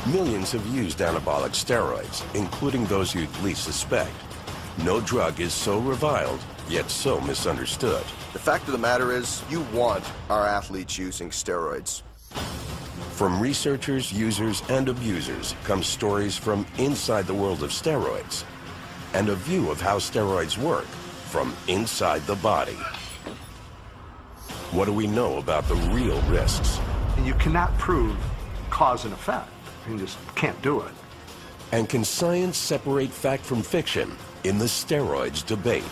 Millions have used anabolic steroids, including those you'd least suspect. No drug is so reviled, yet so misunderstood. The fact of the matter is, you want our athletes using steroids. From researchers, users, and abusers come stories from inside the world of steroids and a view of how steroids work from inside the body. What do we know about the real risks? You cannot prove cause and effect. You just can't do it. And can science separate fact from fiction in the steroids debate?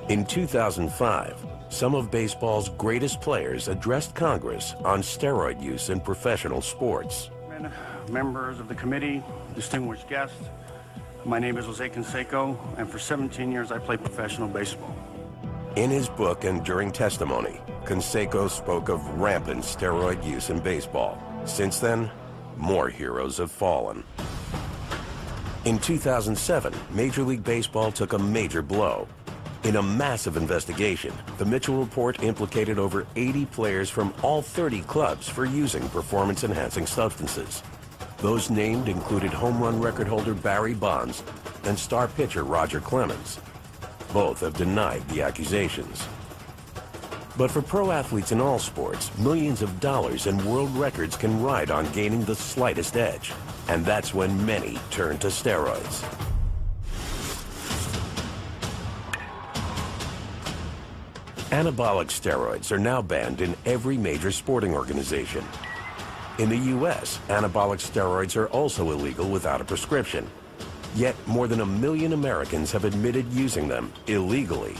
In 2005, some of baseball's greatest players addressed Congress on steroid use in professional sports. Members of the committee, distinguished guests, my name is Jose Canseco, and for 17 years I played professional baseball. In his book and during testimony, Canseco spoke of rampant steroid use in baseball. Since then, more heroes have fallen. In 2007, Major League Baseball took a major blow. In a massive investigation, the Mitchell Report implicated over 80 players from all 30 clubs for using performance-enhancing substances. Those named included home run record holder Barry Bonds and star pitcher Roger Clemens. Both have denied the accusations. But for pro athletes in all sports, millions of dollars and world records can ride on gaining the slightest edge. And that's when many turn to steroids. Anabolic steroids are now banned in every major sporting organization. In the U.S., anabolic steroids are also illegal without a prescription. Yet more than 1 million Americans have admitted using them illegally.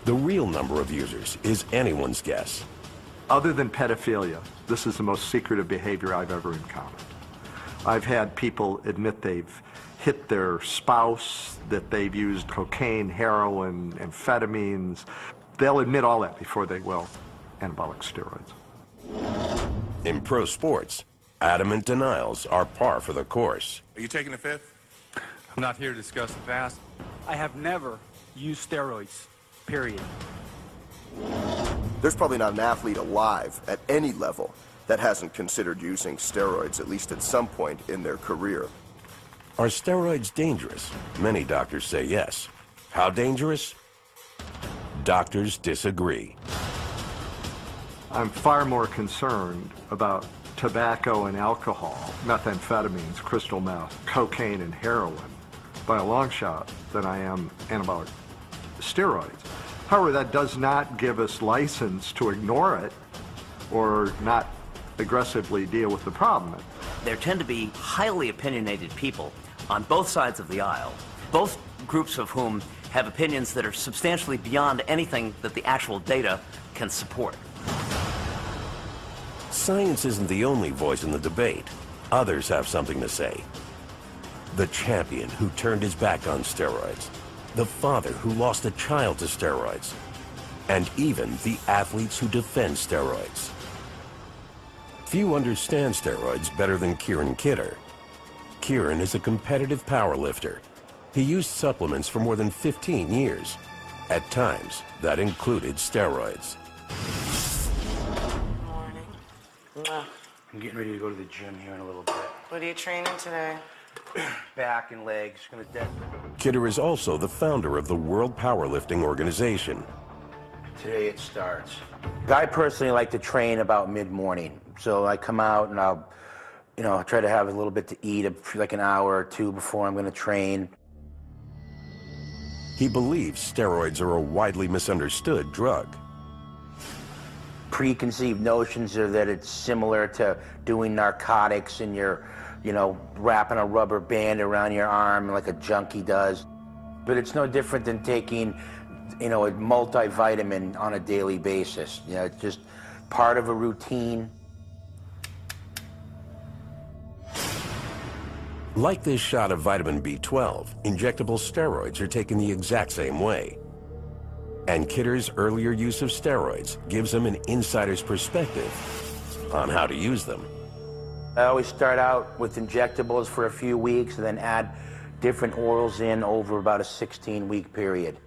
The real number of users is anyone's guess. Other than pedophilia, this is the most secretive behavior I've ever encountered. I've had people admit they've hit their spouse, that they've used cocaine, heroin, amphetamines. They'll admit all that before they will anabolic steroids. In pro sports, adamant denials are par for the course. Are you taking the fifth? I'm not here to discuss the past. I have never used steroids, period. There's probably not an athlete alive at any level that hasn't considered using steroids, at least at some point in their career. Are steroids dangerous? Many doctors say yes. How dangerous? Doctors disagree. I'm far more concerned about tobacco and alcohol, methamphetamines, crystal meth, cocaine and heroin by a long shot than I am anabolic steroids. However, that does not give us license to ignore it or not aggressively deal with the problem. There tend to be highly opinionated people on both sides of the aisle, both groups of whom have opinions that are substantially beyond anything that the actual data can support. Science isn't the only voice in the debate. Others have something to say. The champion who turned his back on steroids, the father who lost a child to steroids, and even the athletes who defend steroids. Few understand steroids better than Kieran Kidder. Kieran is a competitive powerlifter. He used supplements for more than 15 years. At times, that included steroids. Morning. I'm getting ready to go to the gym here in a little bit. What are you training today? Back and legs, Kidder is also the founder of the World Powerlifting Organization. Today it starts. I personally like to train about mid-morning. So I come out and I'll, try to have a little bit to eat, like an hour or two before I'm going to train. He believes steroids are a widely misunderstood drug. Preconceived notions are that it's similar to doing narcotics and you're, wrapping a rubber band around your arm like a junkie does. But it's no different than taking, a multivitamin on a daily basis. It's just part of a routine. Like this shot of vitamin B12, injectable steroids are taken the exact same way. And Kidder's earlier use of steroids gives him an insider's perspective on how to use them. I always start out with injectables for a few weeks and then add different orals in over about a 16-week period.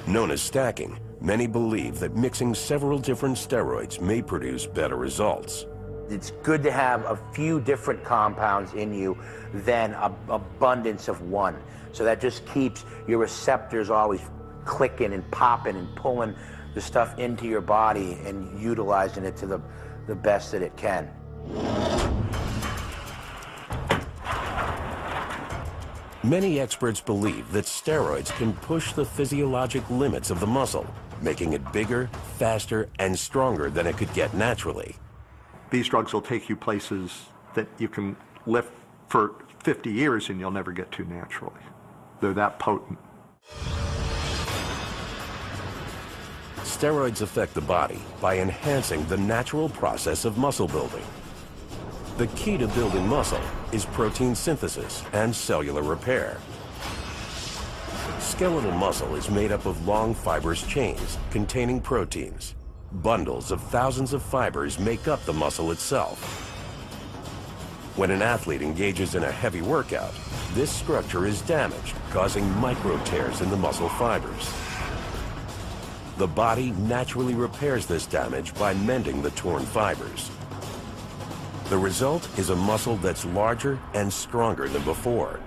Known as stacking, many believe that mixing several different steroids may produce better results. It's good to have a few different compounds in you than an abundance of one. So that just keeps your receptors always clicking and popping and pulling the stuff into your body and utilizing it to the best that it can. Many experts believe that steroids can push the physiologic limits of the muscle, making it bigger, faster, and stronger than it could get naturally. These drugs will take you places that you can lift for 50 years and you'll never get to naturally. They're that potent. Steroids affect the body by enhancing the natural process of muscle building. The key to building muscle is protein synthesis and cellular repair. Skeletal muscle is made up of long fibrous chains containing proteins. Bundles of thousands of fibers make up the muscle itself. When an athlete engages in a heavy workout, this structure is damaged, causing micro tears in the muscle fibers. The body naturally repairs this damage by mending the torn fibers. The result is a muscle that's larger and stronger than before.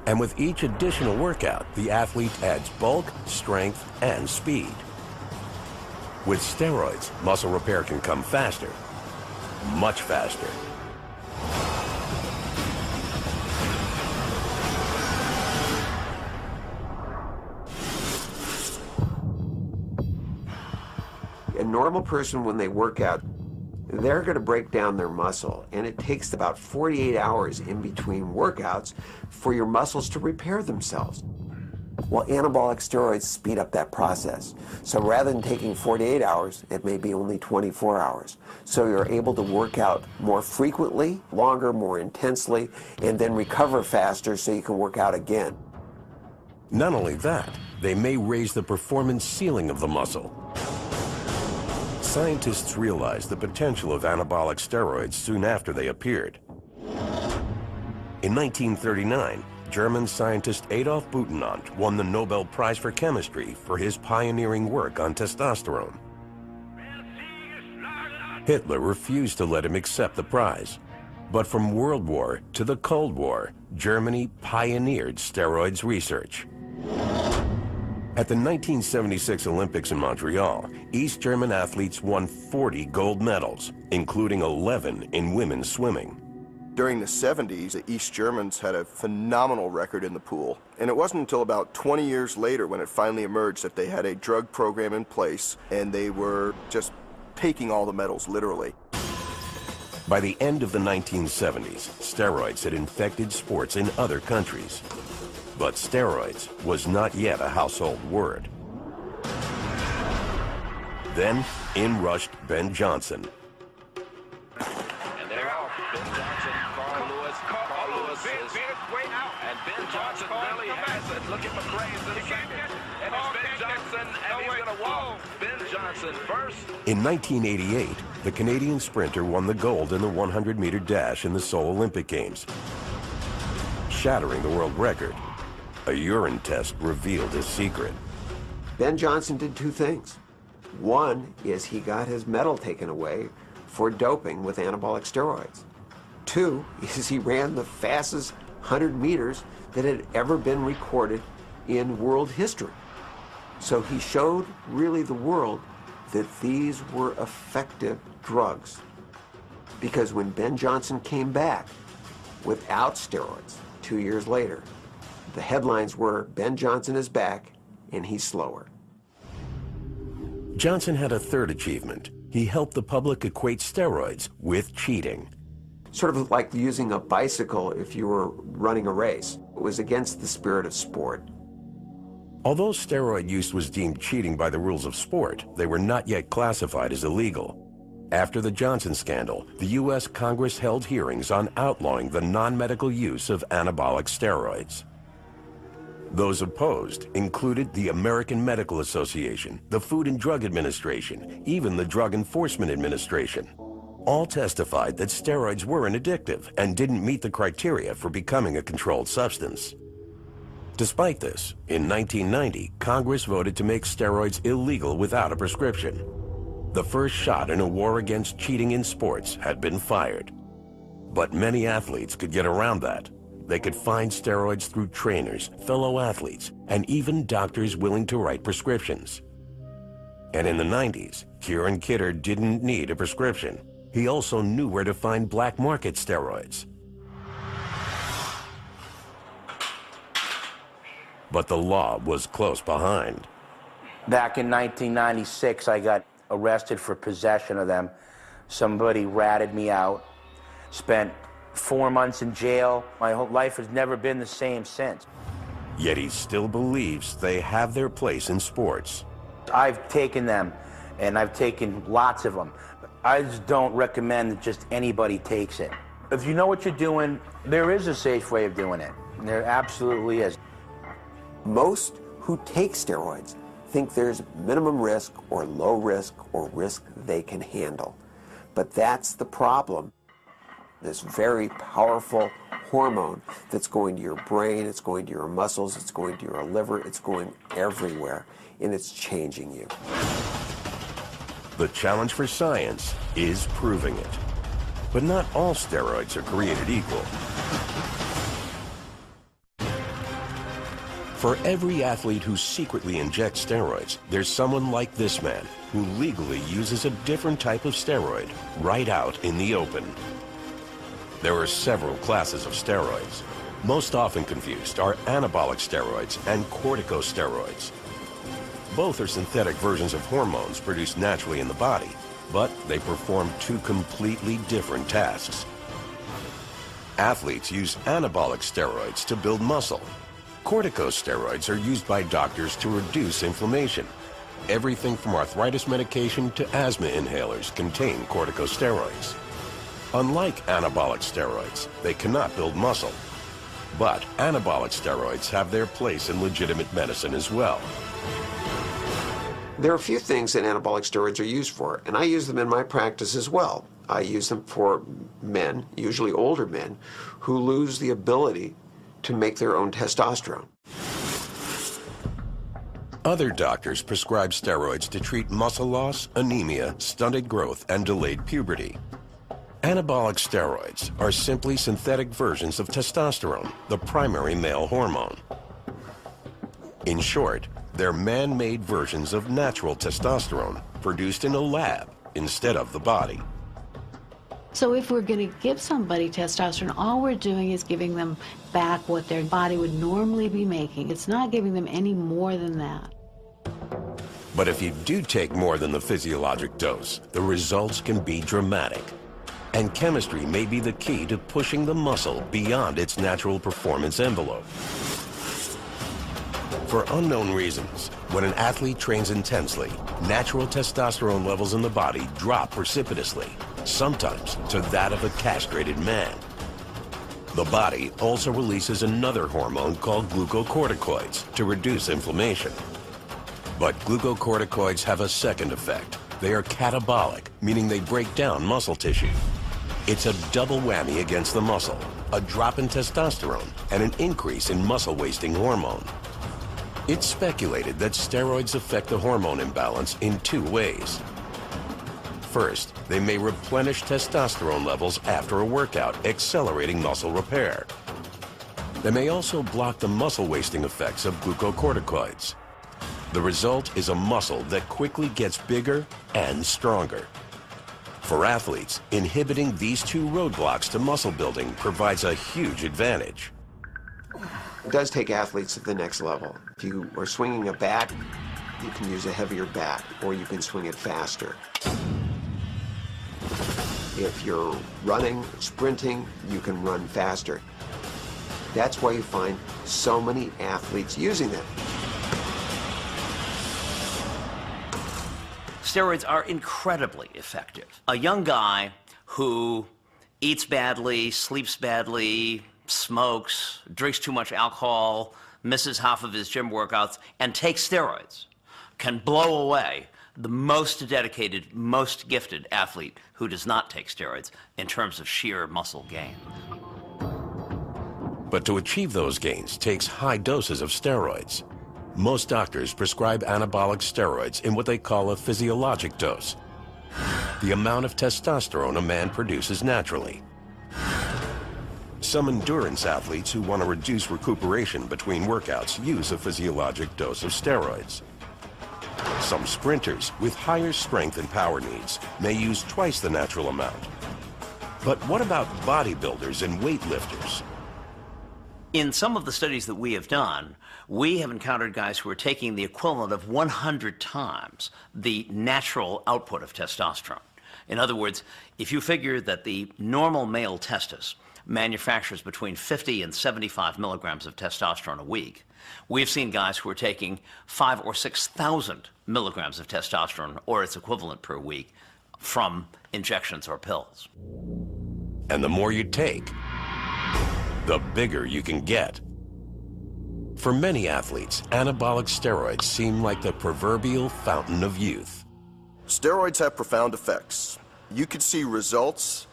And with each additional workout, the athlete adds bulk, strength, and speed. With steroids, muscle repair can come faster, much faster. A normal person, when they work out, they're going to break down their muscle, and it takes about 48 hours in between workouts for your muscles to repair themselves. Well, anabolic steroids speed up that process. So rather than taking 48 hours, it may be only 24 hours. So you're able to work out more frequently, longer, more intensely, and then recover faster so you can work out again. Not only that, they may raise the performance ceiling of the muscle. Scientists realized the potential of anabolic steroids soon after they appeared. In 1939, German scientist Adolf Butenandt won the Nobel Prize for Chemistry for his pioneering work on testosterone. Hitler refused to let him accept the prize. But from World War to the Cold War, Germany pioneered steroids research. At the 1976 Olympics in Montreal, East German athletes won 40 gold medals, including 11 in women's swimming. During the 70s, the East Germans had a phenomenal record in the pool. And it wasn't until about 20 years later when it finally emerged that they had a drug program in place and they were just taking all the medals, literally. By the end of the 1970s, steroids had infected sports in other countries. But steroids was not yet a household word. Then, in rushed Ben Johnson. And they're off. Ben Johnson, Carl Lewis is... And Ben Johnson really has it. Look at McRae's in second. And it's Ben Johnson, and he's going to walk. Ben Johnson first. In 1988, the Canadian sprinter won the gold in the 100-meter dash in the Seoul Olympic Games, shattering the world record. A urine test revealed his secret. Ben Johnson did two things. One is he got his medal taken away for doping with anabolic steroids. Two is he ran the fastest 100 meters that had ever been recorded in world history. So he showed really the world that these were effective drugs. Because when Ben Johnson came back without steroids 2 years later, the headlines were, Ben Johnson is back, and he's slower. Johnson had a third achievement. He helped the public equate steroids with cheating. Sort of like using a bicycle if you were running a race. It was against the spirit of sport. Although steroid use was deemed cheating by the rules of sport, they were not yet classified as illegal. After the Johnson scandal, the U.S. Congress held hearings on outlawing the non-medical use of anabolic steroids. Those opposed included the American Medical Association, the Food and Drug Administration, even the Drug Enforcement Administration. All testified that steroids weren't addictive and didn't meet the criteria for becoming a controlled substance. Despite this, in 1990, Congress voted to make steroids illegal without a prescription. The first shot in a war against cheating in sports had been fired. But many athletes could get around that. They could find steroids through trainers, fellow athletes, and even doctors willing to write prescriptions. And in the 90s, Kieran Kidder didn't need a prescription. He also knew where to find black market steroids. But the law was close behind. Back in 1996, I got arrested for possession of them. Somebody ratted me out, spent 4 months in jail. My whole life has never been the same since. Yet he still believes they have their place in sports. I've taken them, and I've taken lots of them. I just don't recommend that just anybody takes it. If you know what you're doing, there is a safe way of doing it. There absolutely is. Most who take steroids think there's minimum risk or low risk or risk they can handle. But that's the problem. This very powerful hormone that's going to your brain, it's going to your muscles, it's going to your liver, it's going everywhere, and it's changing you. The challenge for science is proving it. But not all steroids are created equal. For every athlete who secretly injects steroids, there's someone like this man who legally uses a different type of steroid right out in the open. There are several classes of steroids. Most often confused are anabolic steroids and corticosteroids. Both are synthetic versions of hormones produced naturally in the body, but they perform two completely different tasks. Athletes use anabolic steroids to build muscle. Corticosteroids are used by doctors to reduce inflammation. Everything from arthritis medication to asthma inhalers contain corticosteroids. Unlike anabolic steroids, they cannot build muscle. But anabolic steroids have their place in legitimate medicine as well. There are a few things that anabolic steroids are used for, and I use them in my practice as well. I use them for men, usually older men, who lose the ability to make their own testosterone. Other doctors prescribe steroids to treat muscle loss, anemia, stunted growth, and delayed puberty. Anabolic steroids are simply synthetic versions of testosterone, the primary male hormone. In short, they're man-made versions of natural testosterone produced in a lab instead of the body. So if we're going to give somebody testosterone, all we're doing is giving them back what their body would normally be making. It's not giving them any more than that. But if you do take more than the physiologic dose, the results can be dramatic. And chemistry may be the key to pushing the muscle beyond its natural performance envelope. For unknown reasons, when an athlete trains intensely, natural testosterone levels in the body drop precipitously, sometimes to that of a castrated man. The body also releases another hormone called glucocorticoids to reduce inflammation. But glucocorticoids have a second effect. They are catabolic, meaning they break down muscle tissue. It's a double whammy against the muscle, a drop in testosterone and an increase in muscle-wasting hormone. It's speculated that steroids affect the hormone imbalance in two ways. First, they may replenish testosterone levels after a workout, accelerating muscle repair. They may also block the muscle-wasting effects of glucocorticoids. The result is a muscle that quickly gets bigger and stronger. For athletes, inhibiting these two roadblocks to muscle building provides a huge advantage. It does take athletes to the next level. If you are swinging a bat, you can use a heavier bat, or you can swing it faster. If you're running, sprinting, you can run faster. That's why you find so many athletes using them. Steroids are incredibly effective. A young guy who eats badly, sleeps badly, smokes, drinks too much alcohol, misses half of his gym workouts, and takes steroids can blow away the most dedicated, most gifted athlete who does not take steroids in terms of sheer muscle gain. But to achieve those gains takes high doses of steroids. Most doctors prescribe anabolic steroids in what they call a physiologic dose, the amount of testosterone a man produces naturally. Some endurance athletes who want to reduce recuperation between workouts use a physiologic dose of steroids. Some sprinters with higher strength and power needs may use twice the natural amount. But what about bodybuilders and weightlifters? In some of the studies that we have done, we have encountered guys who are taking the equivalent of 100 times the natural output of testosterone. In other words, if you figure that the normal male testis manufactures between 50 and 75 milligrams of testosterone a week, we've seen guys who are taking 5,000 or 6,000 milligrams of testosterone or its equivalent per week from injections or pills. And the more you take, the bigger you can get. For many athletes, anabolic steroids seem like the proverbial fountain of youth. Steroids have profound effects. You could see results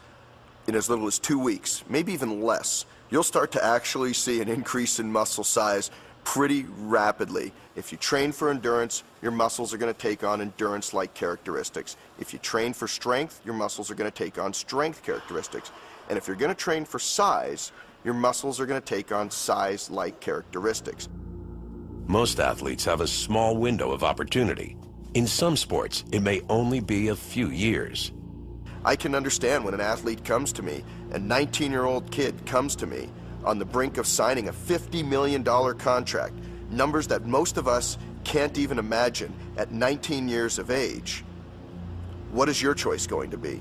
in as little as 2 weeks, maybe even less. You'll start to actually see an increase in muscle size pretty rapidly. If you train for endurance, your muscles are going to take on endurance-like characteristics. If you train for strength, your muscles are going to take on strength characteristics. And if you're going to train for size, your muscles are going to take on size-like characteristics. Most athletes have a small window of opportunity. In some sports, it may only be a few years. I can understand when an athlete comes to me, a 19-year-old kid comes to me on the brink of signing a $50 million contract, numbers that most of us can't even imagine at 19 years of age. What is your choice going to be?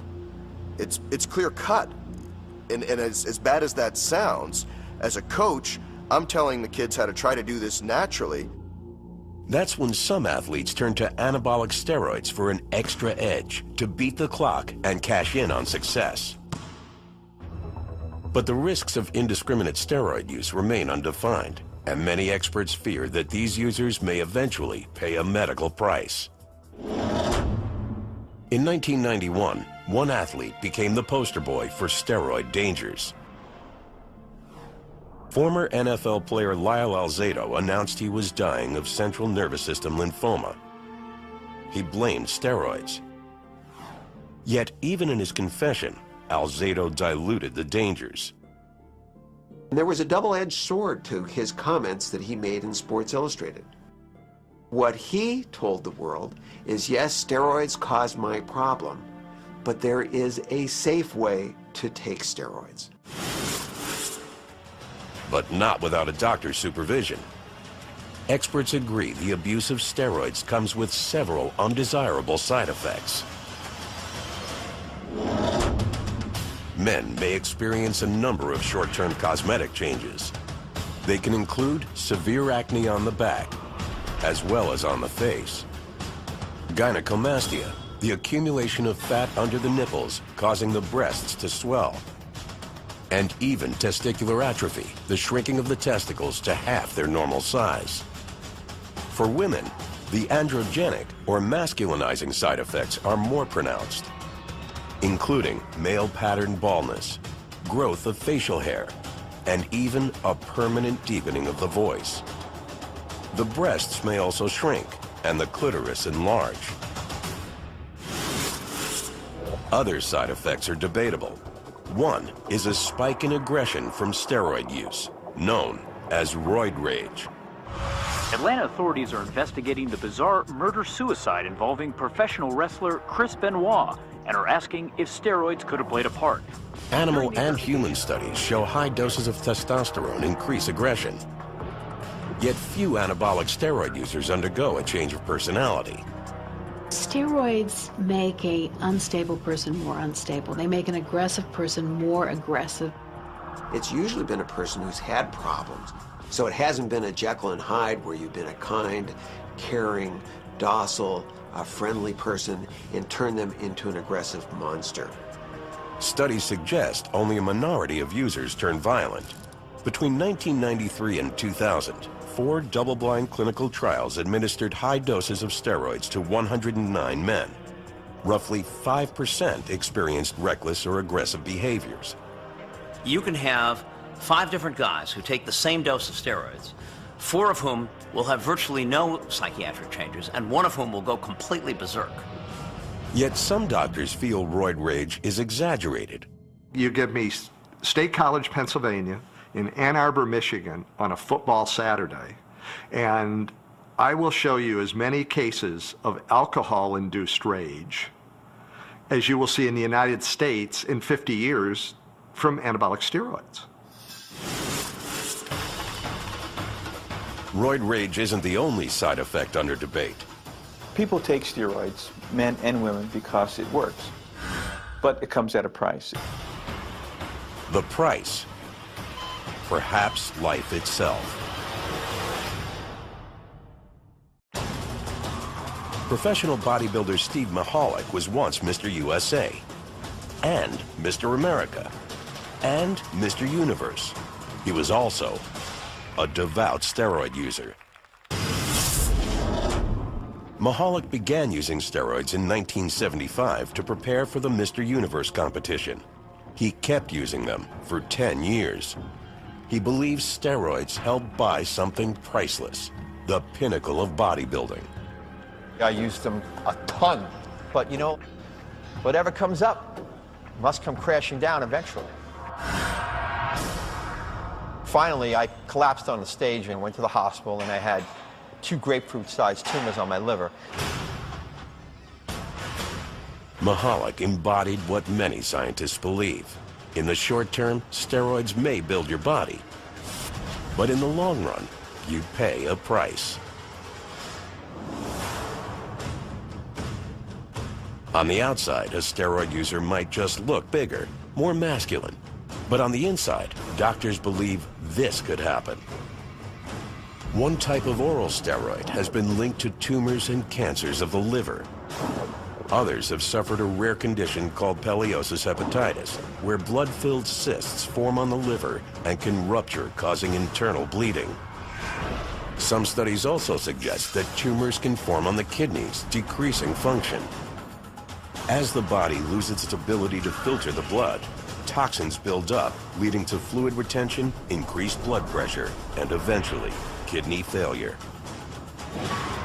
It's clear cut. And as bad as that sounds, as a coach, I'm telling the kids how to try to do this naturally. That's when some athletes turn to anabolic steroids for an extra edge to beat the clock and cash in on success. But the risks of indiscriminate steroid use remain undefined, and many experts fear that these users may eventually pay a medical price. In 1991, one athlete became the poster boy for steroid dangers. Former NFL player Lyle Alzado announced he was dying of central nervous system lymphoma. He blamed steroids. Yet, even in his confession, Alzado diluted the dangers. There was a double-edged sword to his comments that he made in Sports Illustrated. What he told the world is, yes, steroids cause my problem, but there is a safe way to take steroids. But not without a doctor's supervision. Experts agree the abuse of steroids comes with several undesirable side effects. Men may experience a number of short-term cosmetic changes. They can include severe acne on the back, as well as on the face. Gynecomastia, the accumulation of fat under the nipples, causing the breasts to swell. And even testicular atrophy, the shrinking of the testicles to half their normal size. For women, the androgenic or masculinizing side effects are more pronounced, including male pattern baldness, growth of facial hair, and even a permanent deepening of the voice. The breasts may also shrink and the clitoris enlarge. Other side effects are debatable. One is a spike in aggression from steroid use, known as roid rage. Atlanta authorities are investigating the bizarre murder-suicide involving professional wrestler Chris Benoit and are asking if steroids could have played a part. Animal and human studies show high doses of testosterone increase aggression. Yet few anabolic steroid users undergo a change of personality. Steroids make an unstable person more unstable. They make an aggressive person more aggressive. It's usually been a person who's had problems. So it hasn't been a Jekyll and Hyde where you've been a kind, caring, docile, friendly person and turn them into an aggressive monster. Studies suggest only a minority of users turn violent. Between 1993 and 2000, 4 double-blind clinical trials administered high doses of steroids to 109 men. Roughly 5% experienced reckless or aggressive behaviors. You can have 5 different guys who take the same dose of steroids, 4 of whom will have virtually no psychiatric changes, and 1 of whom will go completely berserk. Yet some doctors feel roid rage is exaggerated. You give me State College, Pennsylvania, in Ann Arbor, Michigan, on a football Saturday, and I will show you as many cases of alcohol-induced rage as you will see in the United States in 50 years from anabolic steroids. Roid rage isn't the only side effect under debate. People take steroids, men and women, because it works. But it comes at a price. The price, perhaps life itself. Professional bodybuilder Steve Mahalik was once Mr. USA, and Mr. America, and Mr. Universe. He was also a devout steroid user. Mahalik began using steroids in 1975 to prepare for the Mr. Universe competition. He kept using them for 10 years. He believes steroids help buy something priceless, the pinnacle of bodybuilding. I used them a ton, but you know, whatever comes up must come crashing down eventually. Finally, I collapsed on the stage and went to the hospital, and I had 2 grapefruit-sized tumors on my liver. Mahalik embodied what many scientists believe. In the short term, steroids may build your body, but in the long run, you pay a price. On the outside, a steroid user might just look bigger, more masculine. But on the inside, doctors believe this could happen. One type of oral steroid has been linked to tumors and cancers of the liver. Others have suffered a rare condition called peliosis hepatitis, where blood-filled cysts form on the liver and can rupture, causing internal bleeding. Some studies also suggest that tumors can form on the kidneys, decreasing function. As the body loses its ability to filter the blood, toxins build up, leading to fluid retention, increased blood pressure, and eventually, kidney failure.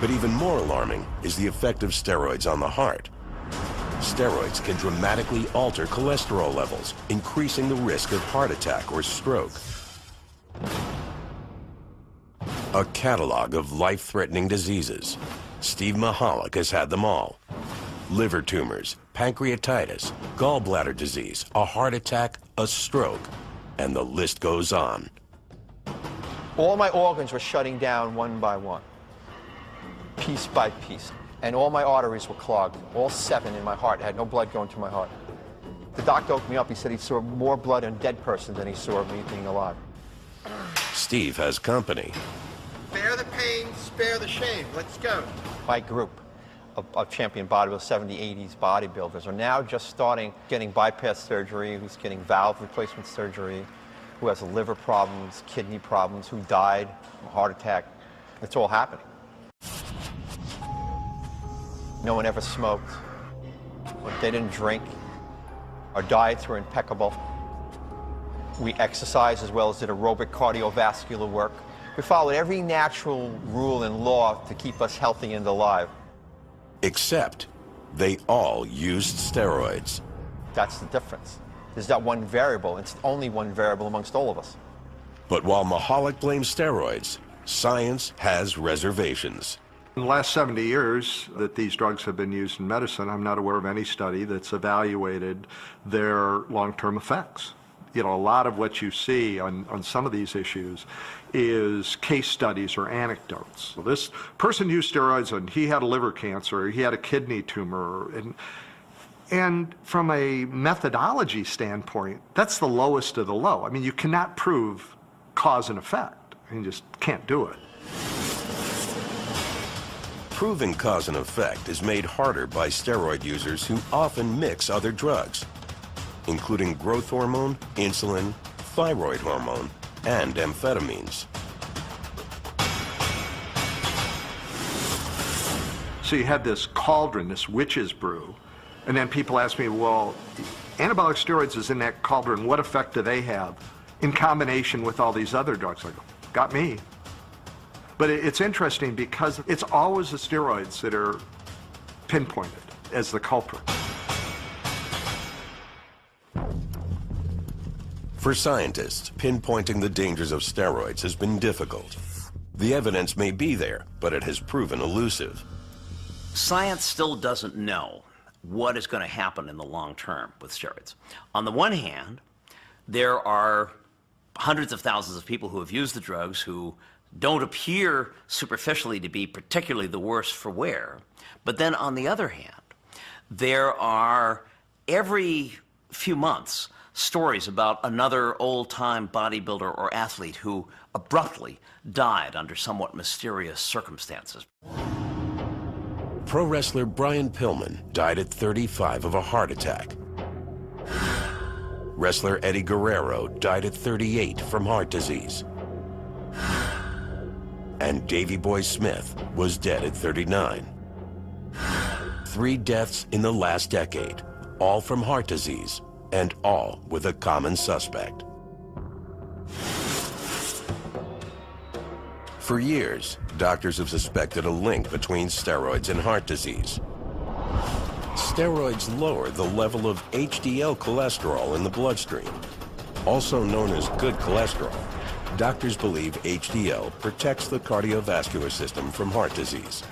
But even more alarming is the effect of steroids on the heart. Steroids can dramatically alter cholesterol levels, increasing the risk of heart attack or stroke. A catalog of life-threatening diseases. Steve Mahalik has had them all. Liver tumors, pancreatitis, gallbladder disease, a heart attack, a stroke, and the list goes on. All my organs were shutting down one by one, piece by piece, and all my arteries were clogged, all 7 in my heart. I had no blood going to my heart. The doctor woke me up. He said he saw more blood in a dead person than he saw me being alive. Steve has company. Spare the pain, spare the shame. Let's go. My group of champion bodybuilders, 70s, 80s bodybuilders, are now just starting getting bypass surgery, who's getting valve replacement surgery, who has liver problems, kidney problems, who died from a heart attack. It's all happening. No one ever smoked. They didn't drink. Our diets were impeccable. We exercised as well as did aerobic cardiovascular work. We followed every natural rule and law to keep us healthy and alive. Except they all used steroids. That's the difference. There's that one variable. It's only one variable amongst all of us. But while Mahalik blames steroids, science has reservations. In the last 70 years that these drugs have been used in medicine, I'm not aware of any study that's evaluated their long-term effects. You know, a lot of what you see on some of these issues is case studies or anecdotes. So this person used steroids and he had a liver cancer, or he had a kidney tumor, and from a methodology standpoint, that's the lowest of the low. I mean, you cannot prove cause and effect. You just can't do it. Proving cause and effect is made harder by steroid users who often mix other drugs, including growth hormone, insulin, thyroid hormone, and amphetamines. So you had this cauldron, this witch's brew, and then people ask me, well, anabolic steroids is in that cauldron, what effect do they have? in combination with all these other drugs. Like, got me. But it's interesting because it's always the steroids that are pinpointed as the culprit. For scientists, pinpointing the dangers of steroids has been difficult. The evidence may be there, but it has proven elusive. Science still doesn't know what is going to happen in the long term with steroids. On the one hand, there are hundreds of thousands of people who have used the drugs who don't appear superficially to be particularly the worse for wear. But then on the other hand, there are every few months stories about another old-time bodybuilder or athlete who abruptly died under somewhat mysterious circumstances. Pro wrestler Brian Pillman died at 35 of a heart attack. Wrestler Eddie Guerrero died at 38 from heart disease. And Davey Boy Smith was dead at 39. 3 deaths in the last decade, all from heart disease, and all with a common suspect. For years, doctors have suspected a link between steroids and heart disease. Steroids lower the level of HDL cholesterol in the bloodstream. Also known as good cholesterol, doctors believe HDL protects the cardiovascular system from heart disease.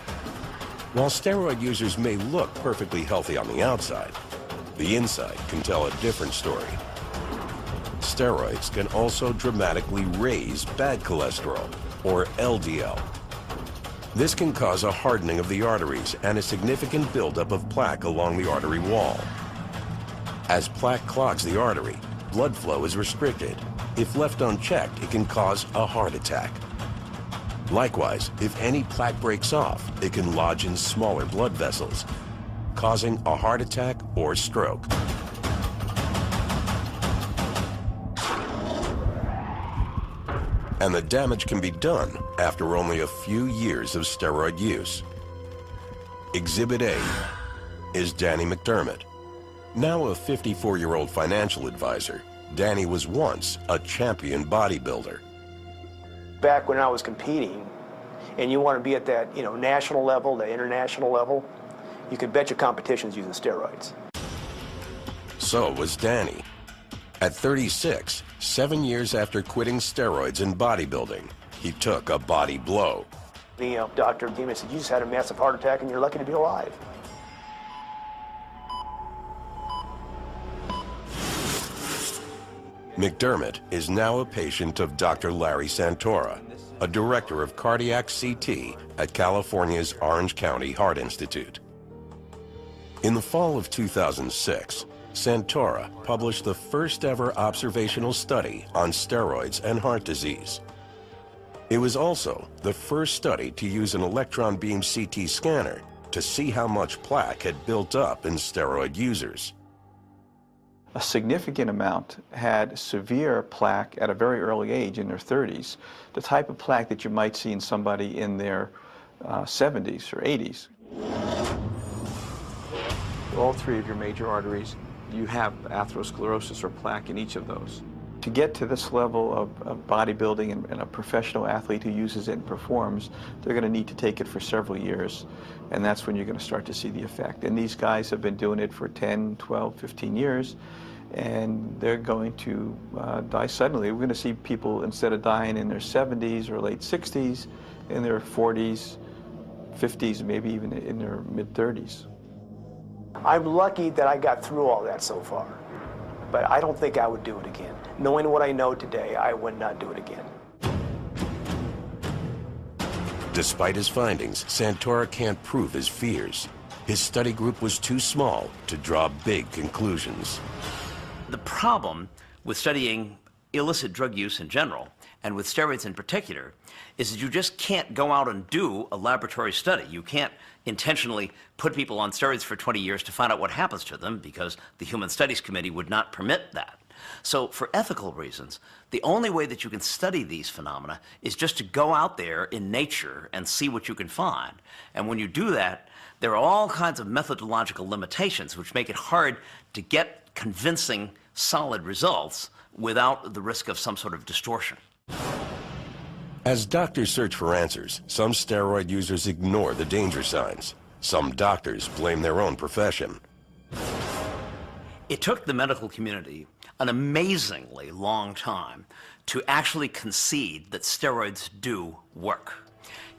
While steroid users may look perfectly healthy on the outside, the inside can tell a different story. Steroids can also dramatically raise bad cholesterol, or LDL. This can cause a hardening of the arteries and a significant buildup of plaque along the artery wall. As plaque clogs the artery, blood flow is restricted. If left unchecked, it can cause a heart attack. Likewise, if any plaque breaks off, it can lodge in smaller blood vessels, causing a heart attack or stroke. And the damage can be done after only a few years of steroid use. Exhibit A is Danny McDermott. Now a 54-year-old financial advisor, Danny was once a champion bodybuilder. Back when I was competing, and you want to be at that, national level, the international level, you could bet your competition's using steroids. So was Danny. At 36, 7 years after quitting steroids in bodybuilding, he took a body blow. The doctor came and said, you just had a massive heart attack and you're lucky to be alive. McDermott is now a patient of Dr. Larry Santora, a director of cardiac CT at California's Orange County Heart Institute. In the fall of 2006, Santora published the first ever observational study on steroids and heart disease. It was also the first study to use an electron beam CT scanner to see how much plaque had built up in steroid users. A significant amount had severe plaque at a very early age, in their 30s, the type of plaque that you might see in somebody in their 70s or 80s. All 3 of your major arteries, you have atherosclerosis or plaque in each of those. To get to this level of bodybuilding and a professional athlete who uses it and performs, they're going to need to take it for several years, and that's when you're going to start to see the effect. And these guys have been doing it for 10, 12, 15 years, and they're going to die suddenly. We're going to see people, instead of dying in their 70s or late 60s, in their 40s, 50s, maybe even in their mid-30s. I'm lucky that I got through all that so far, but I don't think I would do it again. Knowing what I know today, I would not do it again. Despite his findings, Santora can't prove his fears. His study group was too small to draw big conclusions. The problem with studying illicit drug use in general, and with steroids in particular, is that you just can't go out and do a laboratory study. You can't intentionally put people on steroids for 20 years to find out what happens to them, because the Human Studies Committee would not permit that. So for ethical reasons, the only way that you can study these phenomena is just to go out there in nature and see what you can find. And when you do that, there are all kinds of methodological limitations which make it hard to get convincing, solid results without the risk of some sort of distortion. As doctors search for answers, some steroid users ignore the danger signs. Some doctors blame their own profession. It took the medical community an amazingly long time to actually concede that steroids do work.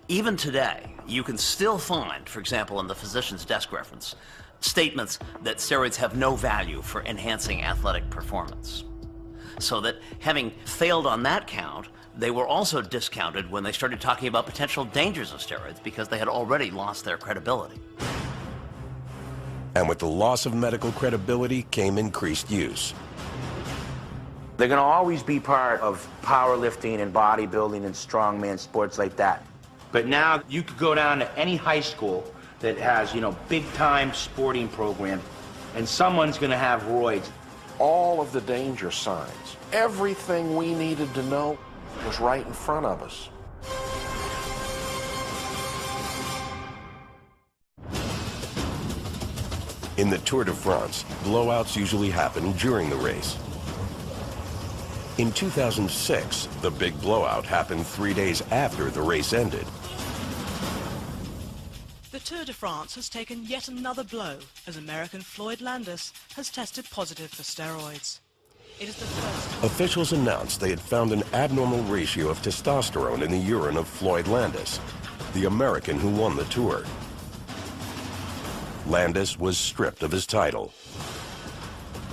Even today, you can still find, for example, in the physician's desk reference, statements that steroids have no value for enhancing athletic performance. So that having failed on that count, they were also discounted when they started talking about potential dangers of steroids because they had already lost their credibility. And with the loss of medical credibility came increased use. They're going to always be part of powerlifting and bodybuilding and strongman sports like that. But now you could go down to any high school that has, you know, big-time sporting program, and someone's going to have roids. All of the danger signs, everything we needed to know was right in front of us. In the Tour de France, blowouts usually happen during the race. In 2006, the big blowout happened 3 days after the race ended. The Tour de France has taken yet another blow as American Floyd Landis has tested positive for steroids. It is the first. Officials announced they had found an abnormal ratio of testosterone in the urine of Floyd Landis, the American who won the Tour. Landis was stripped of his title.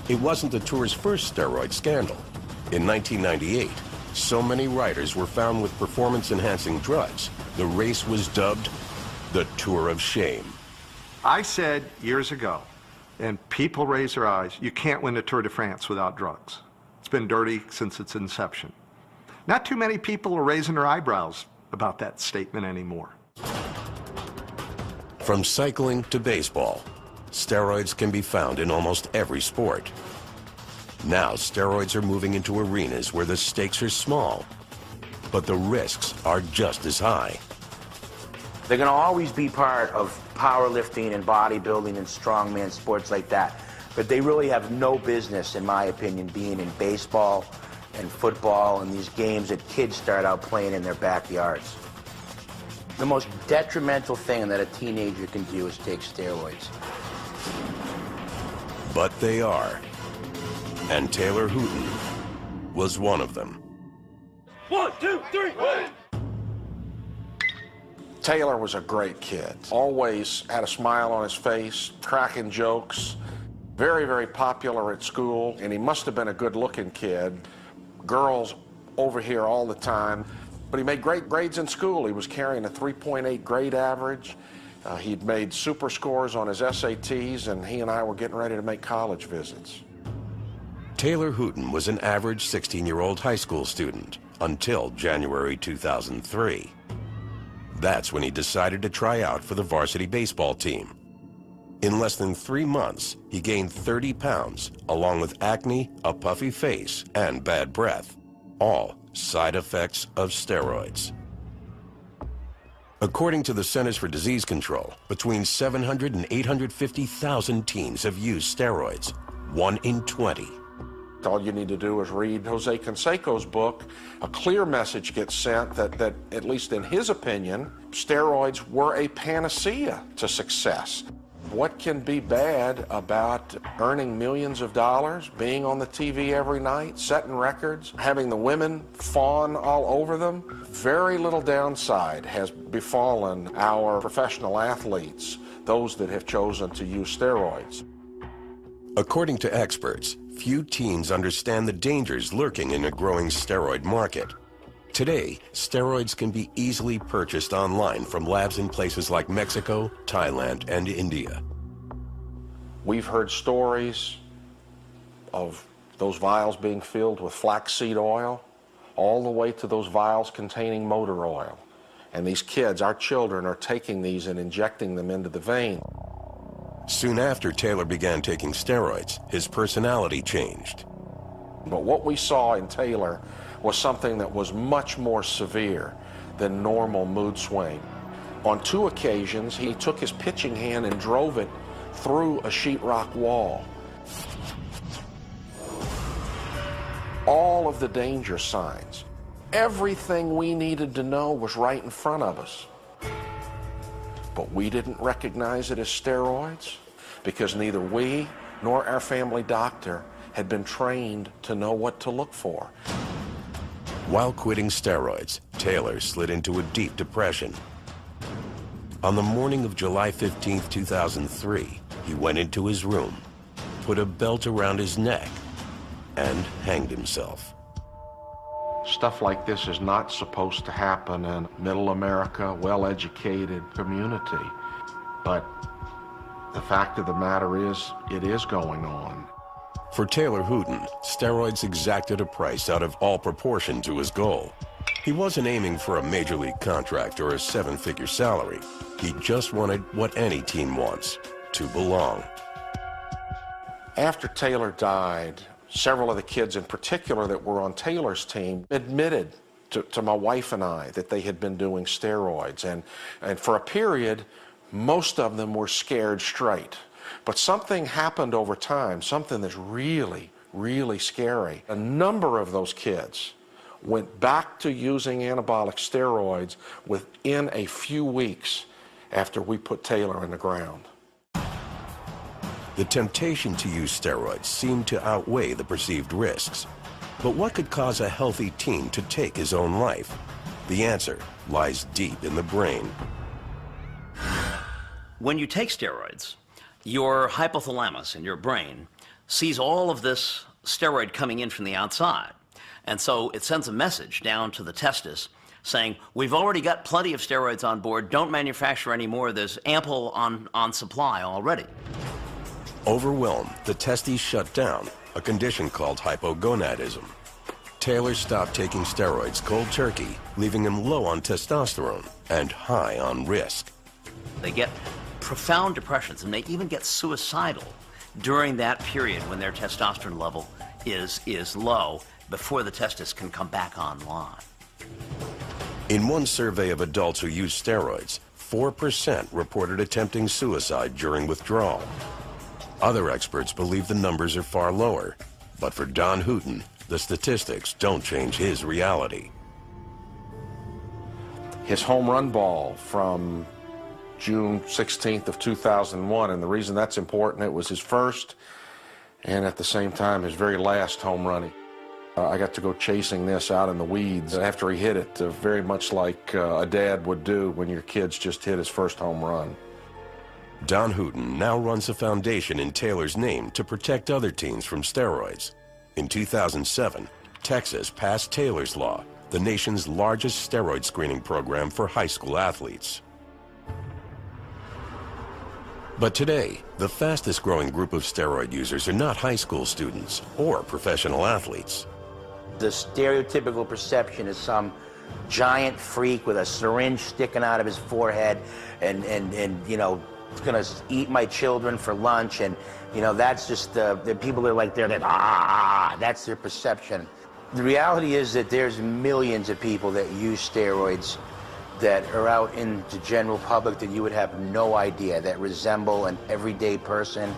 It wasn't the Tour's first steroid scandal. In 1998, so many riders were found with performance-enhancing drugs, the race was dubbed the Tour of Shame. I said years ago, and people raise their eyes, you can't win the Tour de France without drugs. It's been dirty since its inception. Not too many people are raising their eyebrows about that statement anymore. From cycling to baseball, steroids can be found in almost every sport. Now, steroids are moving into arenas where the stakes are small, but the risks are just as high. They're going to always be part of powerlifting and bodybuilding and strongman sports like that. But they really have no business, in my opinion, being in baseball and football and these games that kids start out playing in their backyards. The most detrimental thing that a teenager can do is take steroids. But they are. And Taylor Hooton was one of them. 1, 2, 3, wait! Taylor was a great kid. Always had a smile on his face, cracking jokes. Very, very popular at school, and he must have been a good-looking kid. Girls over here all the time. But he made great grades in school. He was carrying a 3.8 grade average. He'd made super scores on his SATs, and he and I were getting ready to make college visits. Taylor Hooton was an average 16-year-old high school student until January 2003. That's when he decided to try out for the varsity baseball team. In less than 3 months, he gained 30 pounds, along with acne, a puffy face, and bad breath, all side effects of steroids. According to the Centers for Disease Control, between 700 and 850,000 teens have used steroids, 1 in 20. All you need to do is read Jose Canseco's book. A clear message gets sent that at least in his opinion, steroids were a panacea to success. What can be bad about earning millions of dollars, being on the TV every night, setting records, having the women fawn all over them? Very little downside has befallen our professional athletes, those that have chosen to use steroids. According to experts, few teens understand the dangers lurking in a growing steroid market. Today, steroids can be easily purchased online from labs in places like Mexico, Thailand, and India. We've heard stories of those vials being filled with flaxseed oil, all the way to those vials containing motor oil. And these kids, our children, are taking these and injecting them into the vein. Soon after Taylor began taking steroids, his personality changed. But what we saw in Taylor was something that was much more severe than normal mood swing. On 2 occasions, he took his pitching hand and drove it through a sheetrock wall. all of the danger signs. Everything we needed to know was right in front of us. But we didn't recognize it as steroids because neither we nor our family doctor had been trained to know what to look for. While quitting steroids, Taylor slid into a deep depression. On the morning of July 15, 2003, he went into his room, put a belt around his neck, and hanged himself. Stuff like this is not supposed to happen in middle America, well-educated community. But the fact of the matter is, it is going on. For Taylor Hooten, steroids exacted a price out of all proportion to his goal. He wasn't aiming for a major league contract or a seven-figure salary. He just wanted what any team wants, to belong. After Taylor died, several of the kids in particular that were on Taylor's team admitted to my wife and I that they had been doing steroids. And for a period, most of them were scared straight. But something happened over time, something that's really, really scary. A number of those kids went back to using anabolic steroids within a few weeks after we put Taylor in the ground. The temptation to use steroids seemed to outweigh the perceived risks. But what could cause a healthy teen to take his own life? The answer lies deep in the brain. When you take steroids, your hypothalamus in your brain sees all of this steroid coming in from the outside. And so it sends a message down to the testis saying, we've already got plenty of steroids on board, don't manufacture any more, there's ample on supply already. Overwhelmed, the testes shut down, a condition called hypogonadism. Taylor stopped taking steroids cold turkey, leaving him low on testosterone and high on risk. They get profound depressions and they even get suicidal during that period when their testosterone level is low before the testis can come back online. In one survey of adults who used steroids, 4% reported attempting suicide during withdrawal. Other experts believe the numbers are far lower, but for Don Hooten, the statistics don't change his reality. His home run ball from June 16th of 2001, and the reason that's important, it was his first and at the same time his very last home run. I got to go chasing this out in the weeds after he hit it, very much like a dad would do when your kid's just hit his first home run. Don Hooten now runs a foundation in Taylor's name to protect other teens from steroids. In 2007, Texas passed Taylor's Law, the nation's largest steroid screening program for high school athletes. But today, the fastest growing group of steroid users are not high school students or professional athletes. The stereotypical perception is some giant freak with a syringe sticking out of his forehead and you know, gonna eat my children for lunch, and you know, that's just the people that are like there, that that's their perception. The reality is that there's millions of people that use steroids that are out in the general public that you would have no idea, that resemble an everyday person.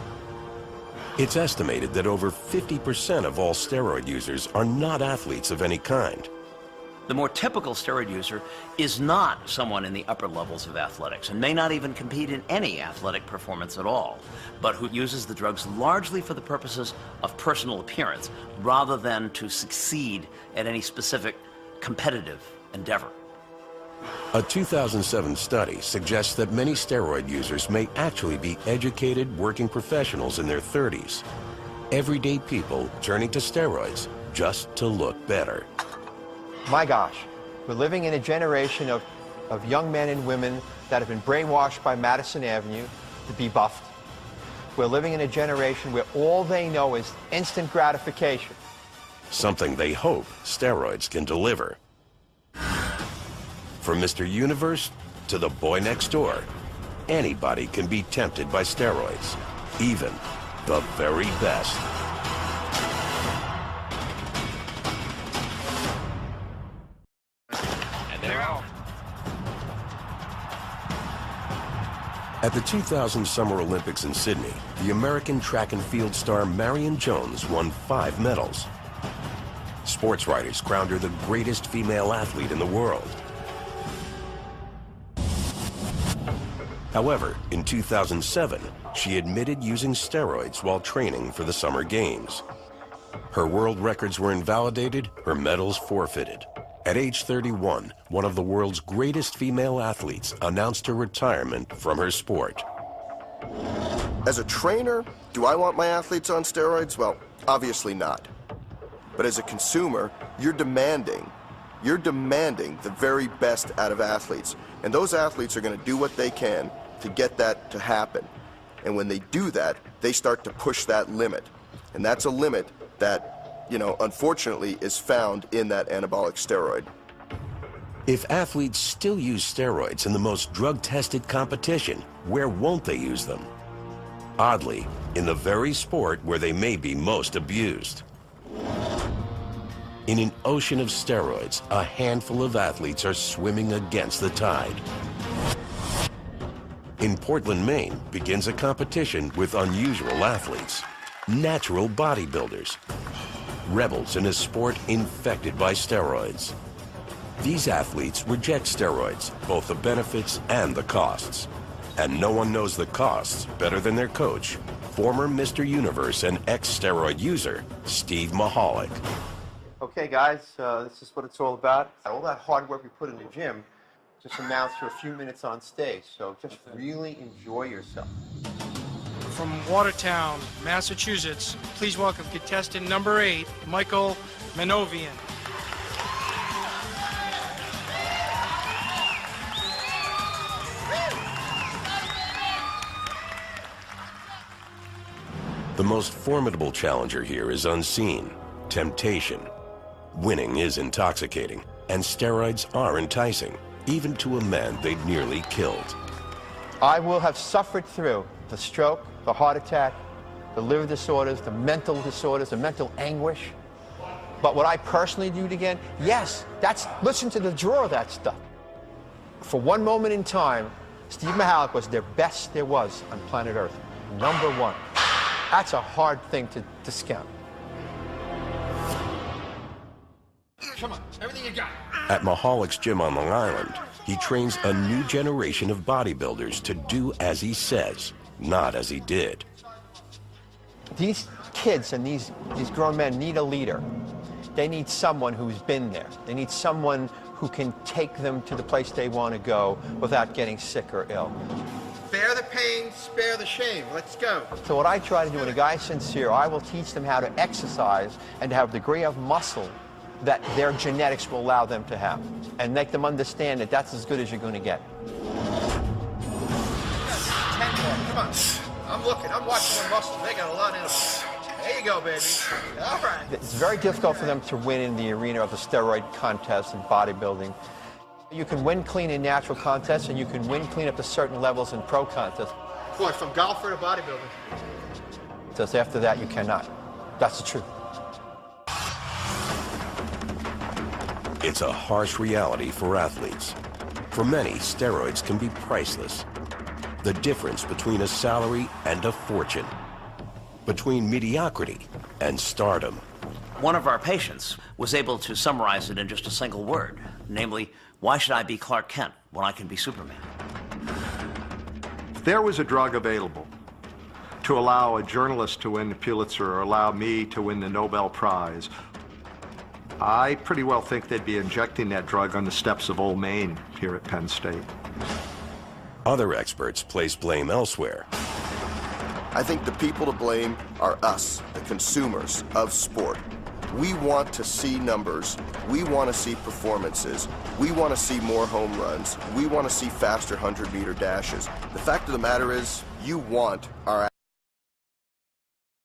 It's estimated that over 50% of all steroid users are not athletes of any kind. The more typical steroid user is not someone in the upper levels of athletics and may not even compete in any athletic performance at all, but who uses the drugs largely for the purposes of personal appearance rather than to succeed at any specific competitive endeavor. A 2007 study suggests that many steroid users may actually be educated working professionals in their 30s. Everyday people turning to steroids just to look better. My gosh, we're living in a generation of young men and women that have been brainwashed by Madison Avenue to be buffed. We're living in a generation where all they know is instant gratification. Something they hope steroids can deliver. From Mr. Universe to the boy next door, anybody can be tempted by steroids, even the very best. And they're out. At the 2000 Summer Olympics in Sydney, the American track and field star Marion Jones won 5 medals. Sports writers crowned her the greatest female athlete in the world. However, in 2007, she admitted using steroids while training for the Summer Games. Her world records were invalidated, her medals forfeited. At age 31, one of the world's greatest female athletes announced her retirement from her sport. As a trainer, do I want my athletes on steroids? Well, obviously not. But as a consumer, you're demanding the very best out of athletes. And those athletes are going to do what they can to get that to happen. And when they do that, they start to push that limit. And that's a limit that, unfortunately is found in that anabolic steroid. If athletes still use steroids in the most drug-tested competition, where won't they use them? Oddly, in the very sport where they may be most abused. In an ocean of steroids, a handful of athletes are swimming against the tide. In Portland, Maine, begins a competition with unusual athletes, natural bodybuilders, rebels in a sport infected by steroids. These athletes reject steroids, both the benefits and the costs. And no one knows the costs better than their coach, former Mr. Universe and ex-steroid user, Steve Mahalik. Okay, guys, this is what it's all about. All that hard work we put in the gym just amounts to a few minutes on stage, so just really enjoy yourself. From Watertown, Massachusetts, please welcome contestant number 8, Michael Manovian. The most formidable challenger here is unseen, temptation. Winning is intoxicating, and steroids are enticing, even to a man they'd nearly killed. I will have suffered through the stroke, the heart attack, the liver disorders, the mental disorders, the mental anguish. But would I personally do it again? Yes, listen to the draw of that stuff. For one moment in time, Steve Mahalik was the best there was on planet Earth. #1. That's a hard thing to discount. Come on, everything you got. At Mahalik's gym on Long Island, he trains a new generation of bodybuilders to do as he says, not as he did. These kids and these grown men need a leader. They need someone who's been there. They need someone who can take them to the place they want to go without getting sick or ill. Bear the pain, spare the shame. Let's go. So what I try to do when a guy's sincere, I will teach them how to exercise and to have a degree of muscle that their genetics will allow them to have, and make them understand that that's as good as you're going to get. 10 more, come on. I'm looking, I'm watching their muscles. They got a lot in them. There you go, baby. All right. It's very difficult for them to win in the arena of the steroid contest and bodybuilding. You can win clean in natural contests, and you can win clean up to certain levels in pro contests. Boy, from golfer to bodybuilder. Just after that, you cannot. That's the truth. It's a harsh reality for athletes. For many, steroids can be priceless. The difference between a salary and a fortune. Between mediocrity and stardom. One of our patients was able to summarize it in just a single word, namely, why should I be Clark Kent when I can be Superman? If there was a drug available to allow a journalist to win the Pulitzer or allow me to win the Nobel Prize, I pretty well think they'd be injecting that drug on the steps of Old Main here at Penn State. Other experts place blame elsewhere. I think the people to blame are us, the consumers of sport. We want to see numbers. We want to see performances. We want to see more home runs. We want to see faster 100-meter dashes. The fact of the matter is, you want our